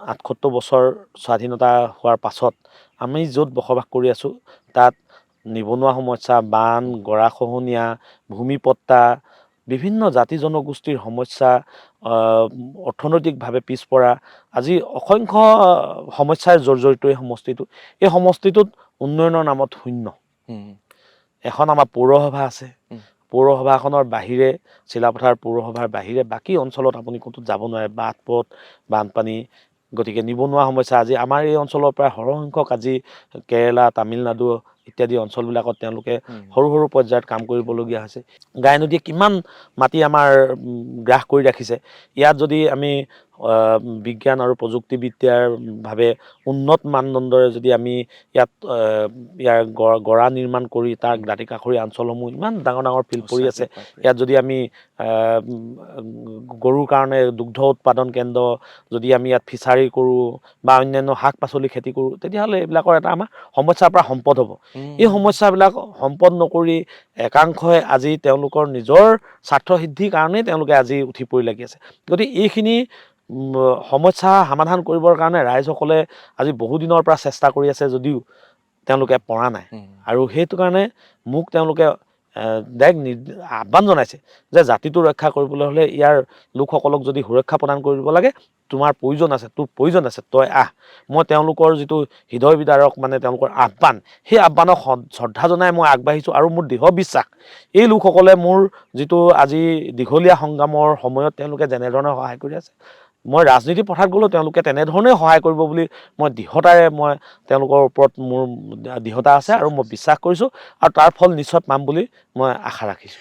78 বছৰ স্বাধীনতা হোৱাৰ পাছত আমি য'ত বসবাস কৰি আছোঁ তাত নিবনুৱা সমস্যা, বান, গৰাখহনীয়া, ভূমিপট্টা, বিভিন্ন জাতি জনগোষ্ঠীৰ সমস্যা, অৰ্থনৈতিকভাৱে পিছপৰা, আজি অসংখ্য সমস্যাৰ জৰ্জৰিত এই সমষ্টিটো। এই সমষ্টিটোত উন্নয়নৰ নামত শূন্য। এখন আমাৰ পৌৰসভা আছে, পৌৰসভাখনৰ বাহিৰে, চিলাপথাৰ পৌৰসভাৰ বাহিৰে বাকী অঞ্চলত আপুনি ক'তো যাব নোৱাৰে, বাট পথ, বানপানী। গতিকে নিবনুৱা সমস্যা, আজি আমাৰ এই অঞ্চলৰ পৰা সৰহসংখ্যক আজি কেৰেলা, তামিলনাডু ইত্যাদি অঞ্চলবিলাকত তেওঁলোকে সৰু সৰু পৰ্যায়ত কাম কৰিবলগীয়া হৈছে। গাই নদীয়ে কিমান মাটি আমাৰ গ্ৰাস কৰি ৰাখিছে। ইয়াত যদি আমি বিজ্ঞান আৰু প্ৰযুক্তিবিদ্যাৰ ভাৱে উন্নত মানদণ্ডৰে যদি আমি ইয়াৰ গৰা নিৰ্মাণ কৰি তাৰ দাঁতি কাষৰীয়া অঞ্চলসমূহ ইমান ডাঙৰ ডাঙৰ ফিল্ড পৰি আছে, ইয়াত যদি আমি গৰুৰ কাৰণে দুগ্ধ উৎপাদন কেন্দ্ৰ, যদি আমি ইয়াত ফিচাৰী কৰোঁ বা অন্যান্য শাক পাচলি খেতি কৰোঁ, তেতিয়াহ'লে এইবিলাকৰ এটা আমাৰ সমস্যাৰ পৰা সম্পদ হ'ব। এই সমস্যাবিলাক সম্পদ নকৰি একাংশই আজি তেওঁলোকৰ নিজৰ স্বাৰ্থ সিদ্ধিৰ কাৰণেই তেওঁলোকে আজি উঠি পৰি লাগি আছে। গতিকে এইখিনি সমস্যা সমাধান কৰিবৰ কাৰণে ৰাইজসকলে আজি বহুদিনৰ পৰা চেষ্টা কৰি আছে যদিও তেওঁলোকে পৰা নাই। আৰু সেইটো কাৰণে মোক তেওঁলোকে ডাইৰেক্ট আহ্বান জনাইছে যে জাতিটো ৰক্ষা কৰিবলৈ হ'লে ইয়াৰ লোকসকলক যদি সুৰক্ষা প্ৰদান কৰিব লাগে, তোমাৰ প্ৰয়োজন আছে, তোৰ প্ৰয়োজন আছে, তই আহ। মই তেওঁলোকৰ যিটো হৃদয় বিদাৰক মানে তেওঁলোকৰ আহ্বান, সেই আহ্বানক শ্ৰদ্ধা জনাই মই আগবাঢ়িছোঁ। আৰু মোৰ দৃঢ় বিশ্বাস এই লোকসকলে মোৰ যিটো আজি দীঘলীয়া সংগ্ৰামৰ সময়ত তেওঁলোকে যেনেধৰণে সহায় কৰি আছে, মই ৰাজনীতি পথাৰত গ'লেও তেওঁলোকে তেনেধৰণে সহায় কৰিব বুলি মই দৃঢ়তাৰে তেওঁলোকৰ ওপৰত মোৰ দৃঢ়তা আছে আৰু মই বিশ্বাস কৰিছোঁ, আৰু তাৰ ফল নিশ্চয় পাম বুলি মই আশা ৰাখিছোঁ।